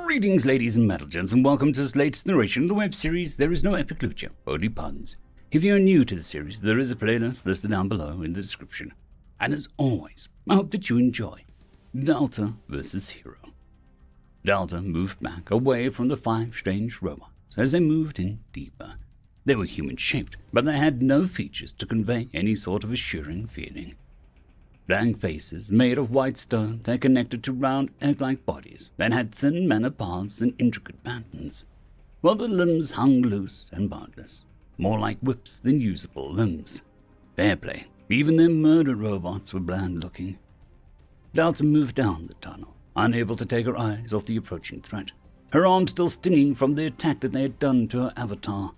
Greetings, ladies and metal-gents, and welcome to this latest narration of the web series There Is No Epic Lucha, Only Puns. If you are new to the series, there is a playlist listed down below in the description. And as always, I hope that you enjoy Delta vs. Hero. Delta moved back away from the 5 strange robots as they moved in deeper. They were human-shaped, but they had no features to convey any sort of assuring feeling. Blank faces made of white stone that connected to round egg-like bodies that had thin manner paths and intricate patterns, while the limbs hung loose and bondless, more like whips than usable limbs. Fair play, even their murder robots were bland-looking. Delta moved down the tunnel, unable to take her eyes off the approaching threat, her arm still stinging from the attack that they had done to her avatar.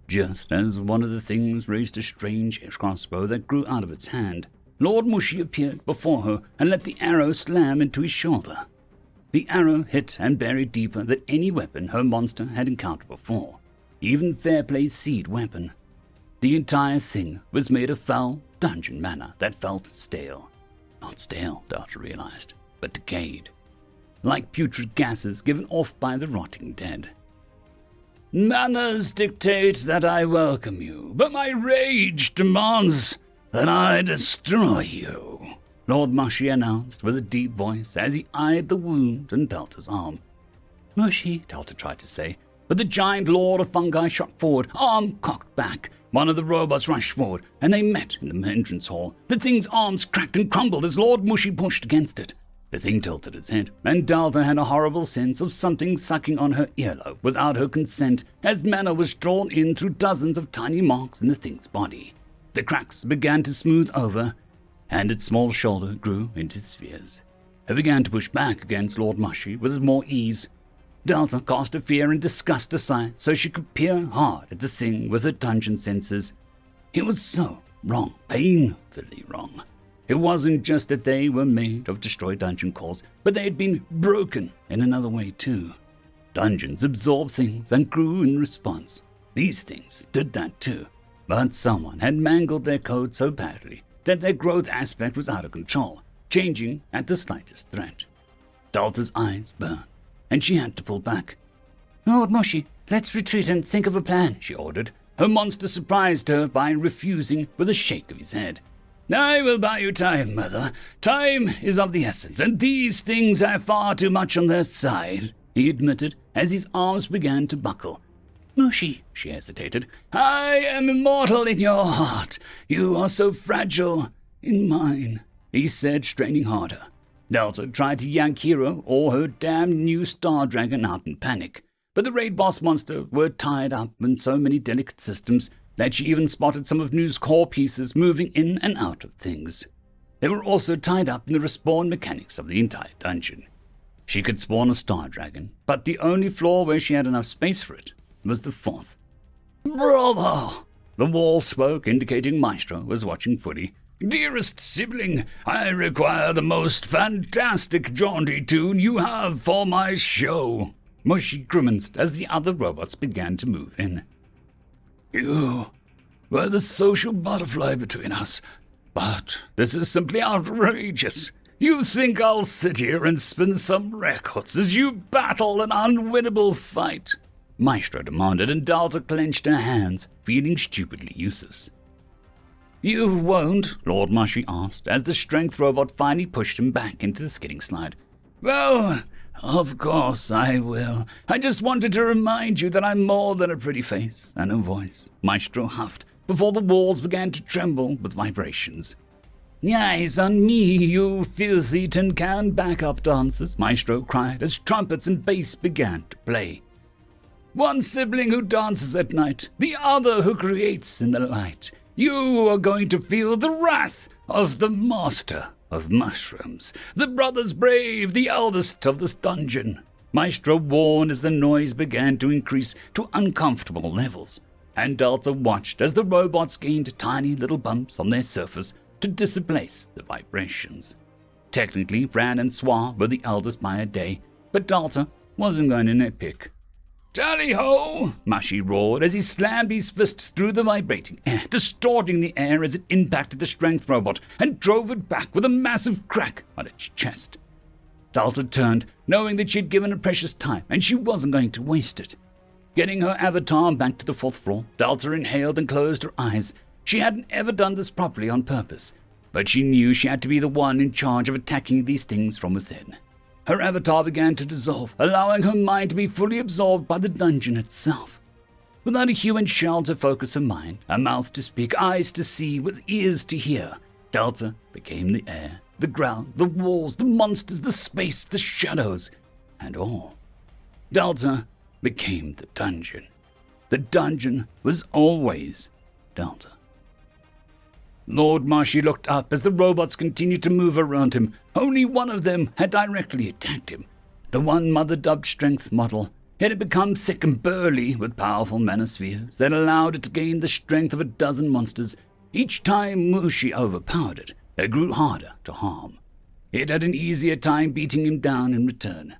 Just as one of the things raised a strange crossbow that grew out of its hand, Lord Mushi appeared before her and let the arrow slam into his shoulder. The arrow hit and buried deeper than any weapon her monster had encountered before, even Fairplay's seed weapon. The entire thing was made of foul dungeon manna that felt stale. Not stale, Delta realized, but decayed, like putrid gases given off by the rotting dead. Manners dictate that I welcome you, but my rage demands that I destroy you, Lord Mushi announced with a deep voice as he eyed the wound on Delta's arm. Mushi, Delta tried to say, but the giant lord of fungi shot forward, arm cocked back. One of the robots rushed forward, and they met in the entrance hall. The thing's arms cracked and crumbled as Lord Mushi pushed against it. The thing tilted its head, and Delta had a horrible sense of something sucking on her earlobe without her consent as mana was drawn in through dozens of tiny marks in the thing's body. The cracks began to smooth over, and its small shoulder grew into spheres. It began to push back against Lord Mushi with more ease. Delta cast her fear and disgust aside so she could peer hard at the thing with her dungeon senses. It was so wrong, painfully wrong. It wasn't just that they were made of destroyed dungeon cores, but they had been broken in another way too. Dungeons absorb things and grew in response. These things did that too. But someone had mangled their code so badly that their growth aspect was out of control, changing at the slightest threat. Delta's eyes burned, and she had to pull back. Lord Mushi, let's retreat and think of a plan, she ordered. Her monster surprised her by refusing with a shake of his head. I will buy you time, mother. Time is of the essence, and these things have far too much on their side, he admitted as his arms began to buckle. Mushi, she hesitated, I am immortal in your heart. You are so fragile in mine, he said, straining harder. Delta tried to yank Hero or her damn new Star Dragon out in panic, but the raid boss monster were tied up in so many delicate systems that she even spotted some of New's core pieces moving in and out of things. They were also tied up in the respawn mechanics of the entire dungeon. She could spawn a Star Dragon, but the only floor where she had enough space for it was the 4th. Brother! The wall spoke, indicating Maestro was watching footy. Dearest sibling, I require the most fantastic jaunty tune you have for my show. Mushi grimaced as the other robots began to move in. You were the social butterfly between us, but this is simply outrageous. You think I'll sit here and spin some records as you battle an unwinnable fight? Maestro demanded, and Delta clenched her hands, feeling stupidly useless. You won't? Lord Mushi asked, as the strength robot finally pushed him back into the skidding slide. Well, of course I will. I just wanted to remind you that I'm more than a pretty face and a voice, Maestro huffed, before the walls began to tremble with vibrations. Eyes on me, you filthy tin can backup dancers, Maestro cried as trumpets and bass began to play. One sibling who dances at night, the other who creates in the light. You are going to feel the wrath of the master of mushrooms, the brothers brave, the eldest of this dungeon. Maestro warned as the noise began to increase to uncomfortable levels, and Delta watched as the robots gained tiny little bumps on their surface to displace the vibrations. Technically, Fran and Swa were the eldest by a day, but Delta wasn't going to nitpick. Tally-ho! Mushi roared as he slammed his fist through the vibrating air, distorting the air as it impacted the strength robot and drove it back with a massive crack on its chest. Delta turned, knowing that she'd given her precious time and she wasn't going to waste it. Getting her avatar back to the 4th floor, Delta inhaled and closed her eyes. She hadn't ever done this properly on purpose, but she knew she had to be the one in charge of attacking these things from within. Her avatar began to dissolve, allowing her mind to be fully absorbed by the dungeon itself. Without a human shell to focus her mind, a mouth to speak, eyes to see, with ears to hear, Delta became the air, the ground, the walls, the monsters, the space, the shadows, and all. Delta became the dungeon. The dungeon was always Delta. Lord Marshy looked up as the robots continued to move around him. Only one of them had directly attacked him. The one Mother dubbed Strength model. It had become thick and burly with powerful manospheres that allowed it to gain the strength of a dozen monsters. Each time Mushi overpowered it, it grew harder to harm. It had an easier time beating him down in return.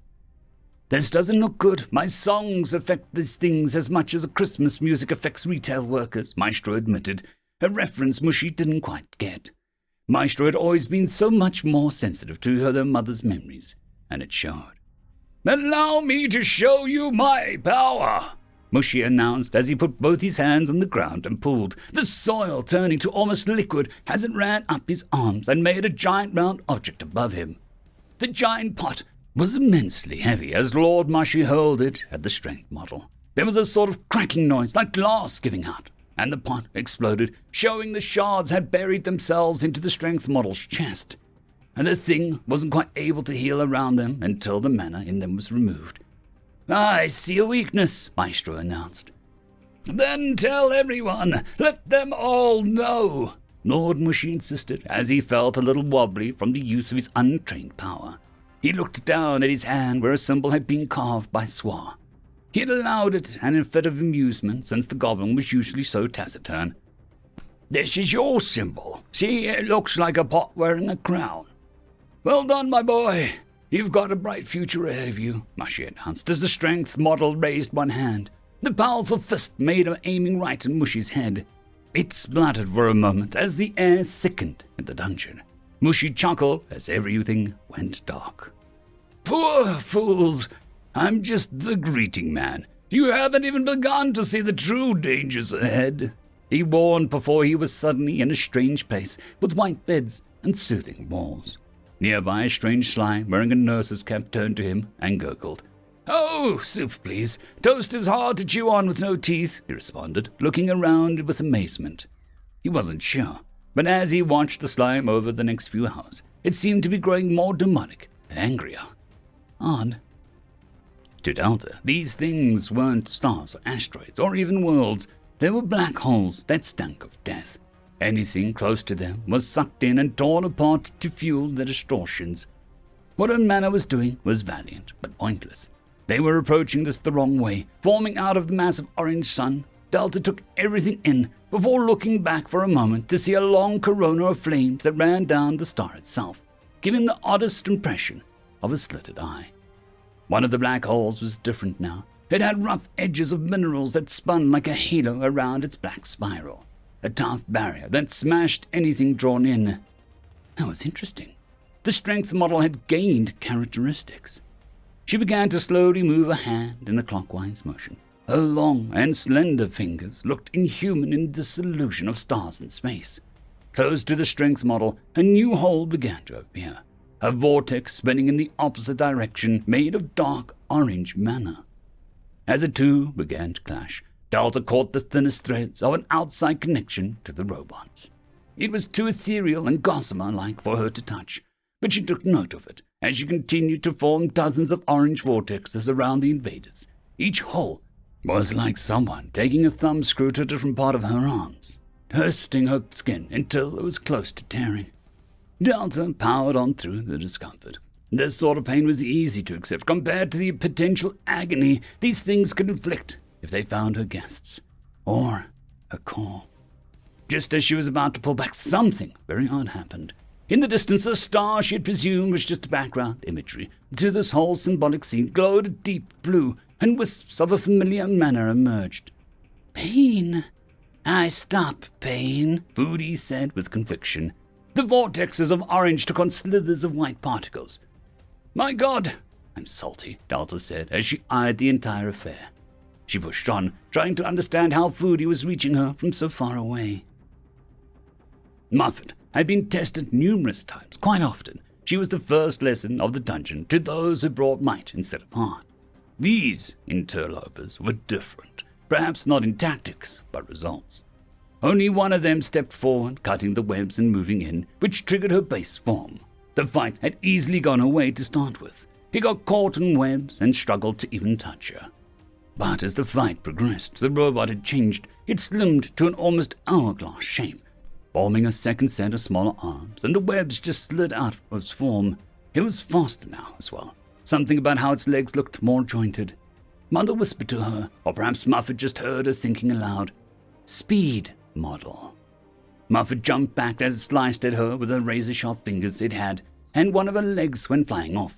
This doesn't look good. My songs affect these things as much as a Christmas music affects retail workers, Maestro admitted, a reference Mushi didn't quite get. Maestro had always been so much more sensitive to their mother's memories, and it showed. "Allow me to show you my power," Mushi announced as he put both his hands on the ground and pulled, the soil turning to almost liquid as it ran up his arms and made a giant round object above him. The giant pot was immensely heavy as Lord Marshy hurled it at the Strength model. There was a sort of cracking noise like glass giving out, and the pot exploded, showing the shards had buried themselves into the Strength model's chest, and the thing wasn't quite able to heal around them until the mana in them was removed. "I see a weakness," Maestro announced. "Then tell everyone, let them all know," Lord Mushi insisted as he felt a little wobbly from the use of his untrained power. He looked down at his hand where a symbol had been carved by Swa. He had allowed it an fit of amusement since the goblin was usually so taciturn. "This is your symbol. See, it looks like a pot wearing a crown." "Well done, my boy. You've got a bright future ahead of you," Mashi announced as the Strength model raised one hand. The powerful fist made of aiming right at Mushi's head. It spluttered for a moment as the air thickened in the dungeon. Mushi chuckled as everything went dark. "Poor fools! I'm just the greeting man. You haven't even begun to see the true dangers ahead," he warned before he was suddenly in a strange place with white beds and soothing walls. Nearby, a strange slime wearing a nurse's cap turned to him and gurgled. "Oh, soup, please. Toast is hard to chew on with no teeth," he responded, looking around with amazement. He wasn't sure, but as he watched the slime over the next few hours, it seemed to be growing more demonic and angrier. Odd. To Delta, these things weren't stars or asteroids or even worlds. They were black holes that stank of death. Anything close to them was sucked in and torn apart to fuel their distortions. What her mana was doing was valiant, but pointless. They were approaching this the wrong way, forming out of the massive orange sun. Delta took everything in before looking back for a moment to see a long corona of flames that ran down the star itself, giving the oddest impression of a slitted eye. One of the black holes was different now. It had rough edges of minerals that spun like a halo around its black spiral, a tough barrier that smashed anything drawn in. That was interesting. The Strength model had gained characteristics. She began to slowly move her hand in a clockwise motion. Her long and slender fingers looked inhuman in this illusion of stars in space. Close to the Strength model, a new hole began to appear, a vortex spinning in the opposite direction made of dark orange mana. As the two began to clash, Delta caught the thinnest threads of an outside connection to the robots. It was too ethereal and gossamer-like for her to touch, but she took note of it as she continued to form dozens of orange vortexes around the invaders. Each hole was like someone taking a thumbscrew to a different part of her arms, bursting her skin until it was close to tearing. Delta powered on through the discomfort. This sort of pain was easy to accept compared to the potential agony these things could inflict if they found her guests, or her core. Just as she was about to pull back, something very odd happened. In the distance, a star she had presumed was just background imagery to this whole symbolic scene glowed a deep blue, and wisps of a familiar manner emerged. "Pain. I stop pain," Foodie said with conviction. The vortexes of orange took on slithers of white particles. "My God, I'm salty, Delta said as she eyed the entire affair. She pushed on, trying to understand how food was reaching her from so far away. Muffet had been tested numerous times, quite often. She was the first lesson of the dungeon to those who brought might instead of heart. These interlopers were different, perhaps not in tactics, but results. Only one of them stepped forward, cutting the webs and moving in, which triggered her base form. The fight had easily gone her way to start with. He got caught in webs and struggled to even touch her. But as the fight progressed, the robot had changed. It slimmed to an almost hourglass shape, forming a second set of smaller arms, and the webs just slid out of its form. It was faster now as well. Something about how its legs looked more jointed. Mother whispered to her, or perhaps Muffet just heard her thinking aloud, "Speed model." Muffet jumped back as it sliced at her with the razor-sharp fingers it had, and one of her legs went flying off.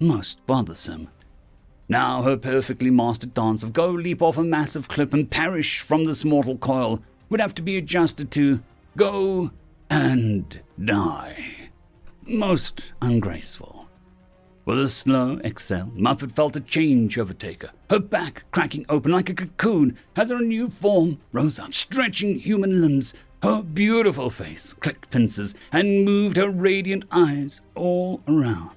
Most bothersome. Now her perfectly mastered dance of go leap off a massive cliff and perish from this mortal coil would have to be adjusted to go and die. Most ungraceful. With a slow exhale, Muffet felt a change overtake her, her back cracking open like a cocoon as her new form rose up, stretching human limbs. Her beautiful face clicked pincers and moved her radiant eyes all around.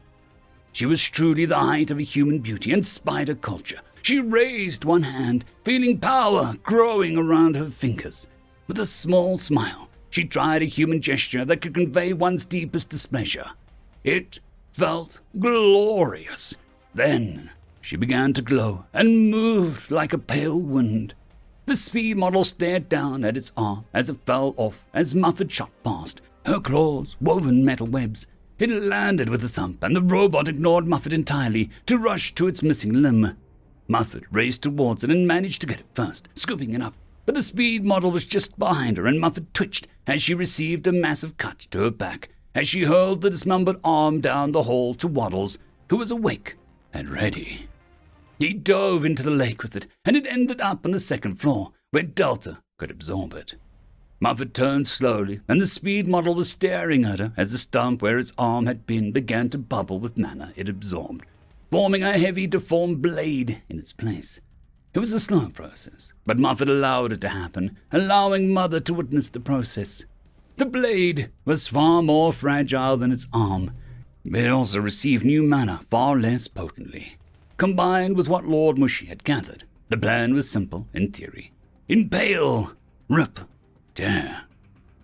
She was truly the height of a human beauty and spider culture. She raised one hand, feeling power growing around her fingers. With a small smile, she tried a human gesture that could convey one's deepest displeasure. It felt glorious. Then she began to glow and moved like a pale wind. The speed model stared down at its arm as it fell off as Muffet shot past, her claws woven metal webs. It landed with a thump, and the robot ignored Muffet entirely to rush to its missing limb. Muffet raced towards it and managed to get it first, scooping it up. But the speed model was just behind her, and Muffet twitched as she received a massive cut to her back as she hurled the dismembered arm down the hall to Waddles, who was awake and ready. He dove into the lake with it, and it ended up on the second floor, where Delta could absorb it. Muffet turned slowly, and the speed model was staring at her as the stump where its arm had been began to bubble with mana it absorbed, forming a heavy, deformed blade in its place. It was a slow process, but Muffet allowed it to happen, allowing Mother to witness the process. The blade was far more fragile than its arm. It also received new mana far less potently. Combined with what Lord Mushy had gathered, the plan was simple in theory. Impale, rip, tear.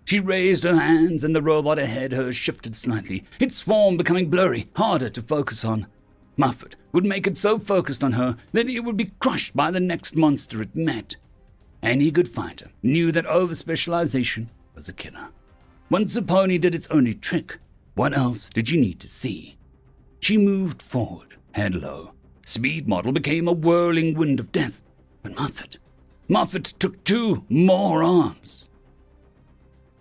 She raised her hands and the robot ahead her shifted slightly, its form becoming blurry, harder to focus on. Muffet would make it so focused on her that it would be crushed by the next monster it met. Any good fighter knew that overspecialization was a killer. Once a pony did its only trick, what else did you need to see? She moved forward, head low. Speed model became a whirling wind of death, but Muffet took 2 more arms.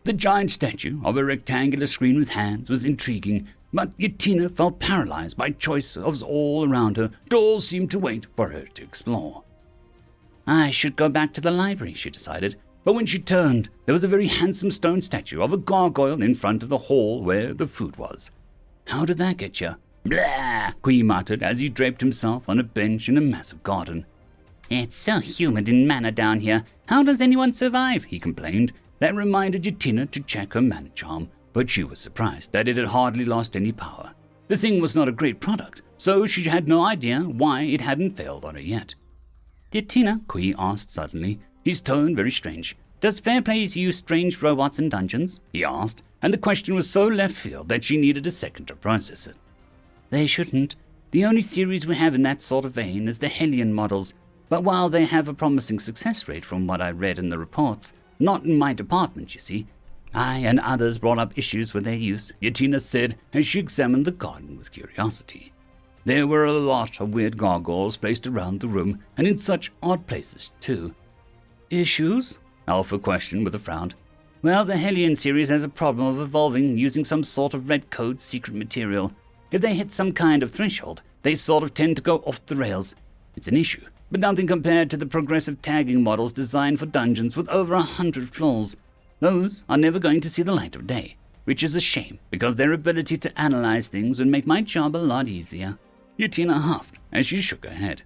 The giant statue of a rectangular screen with hands was intriguing, but Yatina felt paralyzed by choices all around her. Dolls seemed to wait for her to explore. I should go back to the library, she decided, but when she turned, there was a very handsome stone statue of a gargoyle in front of the hall where the food was. How did that get you? Blah, Quee muttered as he draped himself on a bench in a massive garden. It's so humid and mana down here. How does anyone survive? He complained. That reminded Yatina to check her mana charm, but she was surprised that it had hardly lost any power. The thing was not a great product, so she had no idea why it hadn't failed on her yet. Yatina, Quee asked suddenly, his tone very strange. Does Fairplace use strange robots in dungeons? He asked, and the question was so left field that she needed a second to process it. They shouldn't. The only series we have in that sort of vein is the Hellion models, but while they have a promising success rate from what I read in the reports, not in my department, you see. I and others brought up issues with their use, Yatina said as she examined the garden with curiosity. There were a lot of weird gargoyles placed around the room, and in such odd places, too. Issues? Alpha questioned with a frown. Well, the Hellion series has a problem of evolving using some sort of red code secret material. If they hit some kind of threshold, they sort of tend to go off the rails. It's an issue, but nothing compared to the progressive tagging models designed for dungeons with over 100 flaws. Those are never going to see the light of day, which is a shame because their ability to analyze things would make my job a lot easier. Yutina huffed as she shook her head.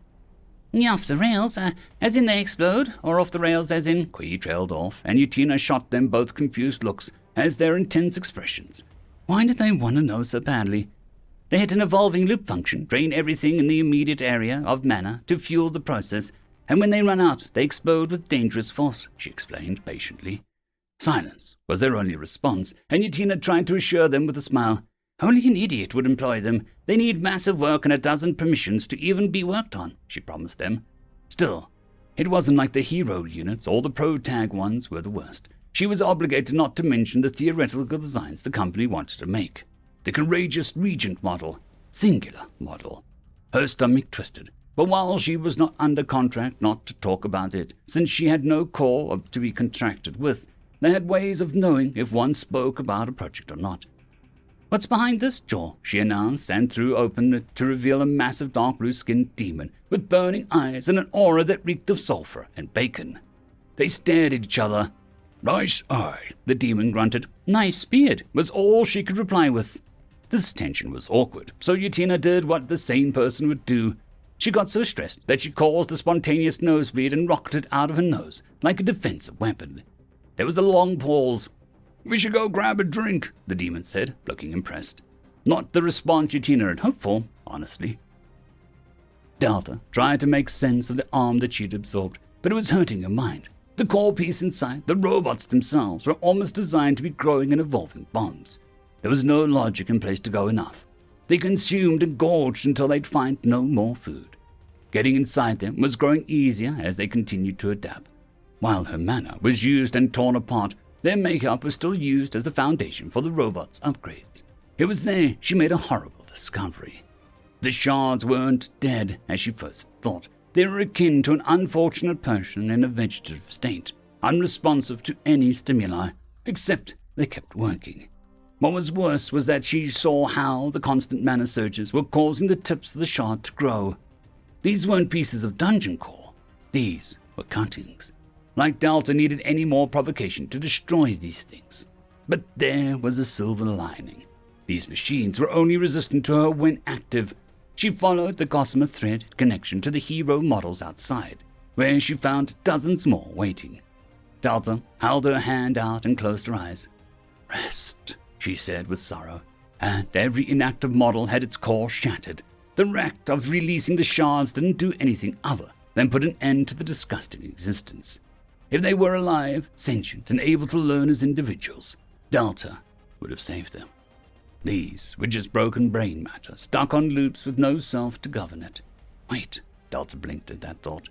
Off the rails, as in they explode, or off the rails as in... Qui trailed off, and Yutina shot them both confused looks as their intense expressions. Why did they want to know so badly? They hit an evolving loop function, drain everything in the immediate area of mana to fuel the process, and when they run out, they explode with dangerous force, she explained patiently. Silence was their only response, and Yutina tried to assure them with a smile. Only an idiot would employ them. They need massive work and a dozen permissions to even be worked on, she promised them. Still, it wasn't like the hero units or the pro-tag ones were the worst. She was obligated not to mention the theoretical designs the company wanted to make. The courageous regent model, singular model. Her stomach twisted, but while she was not under contract not to talk about it, since she had no core to be contracted with, they had ways of knowing if one spoke about a project or not. What's behind this door? She announced and threw open to reveal a massive dark blue-skinned demon with burning eyes and an aura that reeked of sulfur and bacon. They stared at each other. Nice eye, the demon grunted. Nice beard was all she could reply with. This tension was awkward, so Yutina did what the sane person would do. She got so stressed that she caused a spontaneous nosebleed and rocketed out of her nose like a defensive weapon. There was a long pause. We should go grab a drink, the demon said, looking impressed. Not the response Yutina had hoped for, honestly. Delta tried to make sense of the arm that she'd absorbed, but it was hurting her mind. The core piece inside, the robots themselves, were almost designed to be growing and evolving bombs. There was no logic in place to go enough. They consumed and gorged until they'd find no more food. Getting inside them was growing easier as they continued to adapt. While her mana was used and torn apart, their makeup was still used as the foundation for the robot's upgrades. It was there she made a horrible discovery. The shards weren't dead, as she first thought. They were akin to an unfortunate person in a vegetative state, unresponsive to any stimuli, except they kept working. What was worse was that she saw how the constant mana surges were causing the tips of the shard to grow. These weren't pieces of dungeon core. These were cuttings. Like Delta needed any more provocation to destroy these things. But there was a silver lining. These machines were only resistant to her when active. She followed the gossamer thread connection to the hero models outside, where she found dozens more waiting. Delta held her hand out and closed her eyes. Rest, she said with sorrow, and every inactive model had its core shattered. The act of releasing the shards didn't do anything other than put an end to the disgusting existence. If they were alive, sentient, and able to learn as individuals, Delta would have saved them. These were just broken brain matter, stuck on loops with no self to govern it. Wait, Delta blinked at that thought.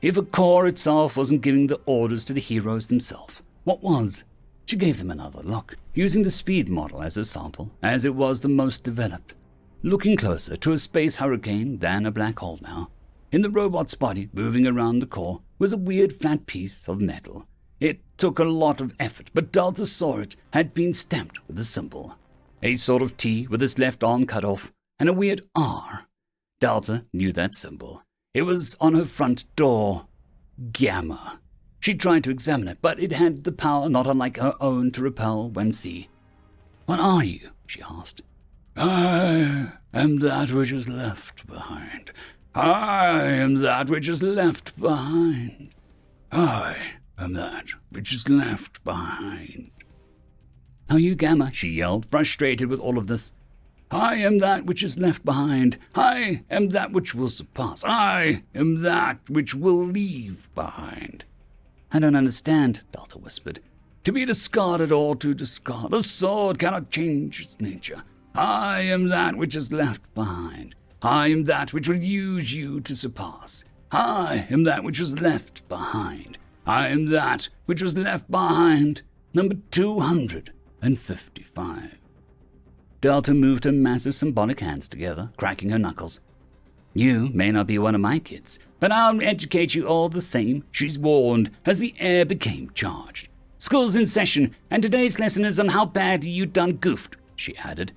If a core itself wasn't giving the orders to the heroes themselves, what was? She gave them another look, using the speed model as a sample, as it was the most developed. Looking closer to a space hurricane than a black hole now. In the robot's body, moving around the core, was a weird flat piece of metal. It took a lot of effort, but Delta saw it had been stamped with a symbol. A sort of T with its left arm cut off, and a weird R. Delta knew that symbol. It was on her front door. Gamma. She tried to examine it, but it had the power not unlike her own to repel when seen. What are you? She asked. I am that which is left behind. I am that which is left behind. I am that which is left behind. Are you Gamma? She yelled, frustrated with all of this. I am that which is left behind. I am that which will surpass. I am that which will leave behind. I don't understand, Delta whispered. To be discarded or to discard. A sword cannot change its nature. I am that which is left behind. I am that which will use you to surpass. I am that which was left behind. I am that which was left behind. Number 255. Delta moved her massive symbolic hands together, cracking her knuckles. You may not be one of my kids, but I'll educate you all the same, she's warned as the air became charged. School's in session, and today's lesson is on how badly you done goofed, she added.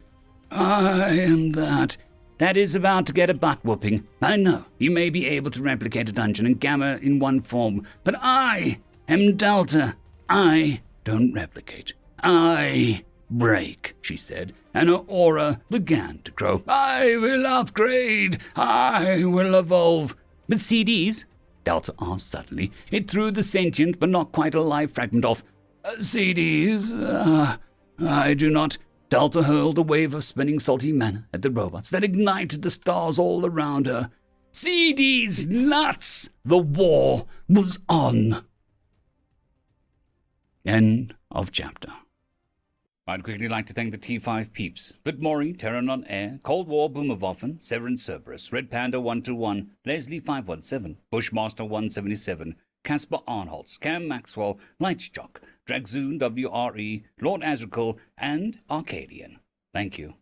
I am that. That is about to get a butt-whooping. I know, you may be able to replicate a dungeon and Gamma in one form, but I am Delta. I don't replicate. I break, she said, and her aura began to grow. I will upgrade! I will evolve! But CDs? Delta asked suddenly. It threw the sentient but not quite alive fragment off. CDs? I do not. Delta hurled a wave of spinning salty mana at the robots that ignited the stars all around her. CDs nuts! The war was on. End of chapter. I'd quickly like to thank the T5 peeps. Bitmori, Terran on Air, Cold War Boomerwaffen, Severin Cerberus, Red Panda 121, Leslie 517, Bushmaster 177, Casper Arnholtz, Cam Maxwell, Lightshock, Dragzoon WRE, Lord Azrakal, and Arcadian. Thank you.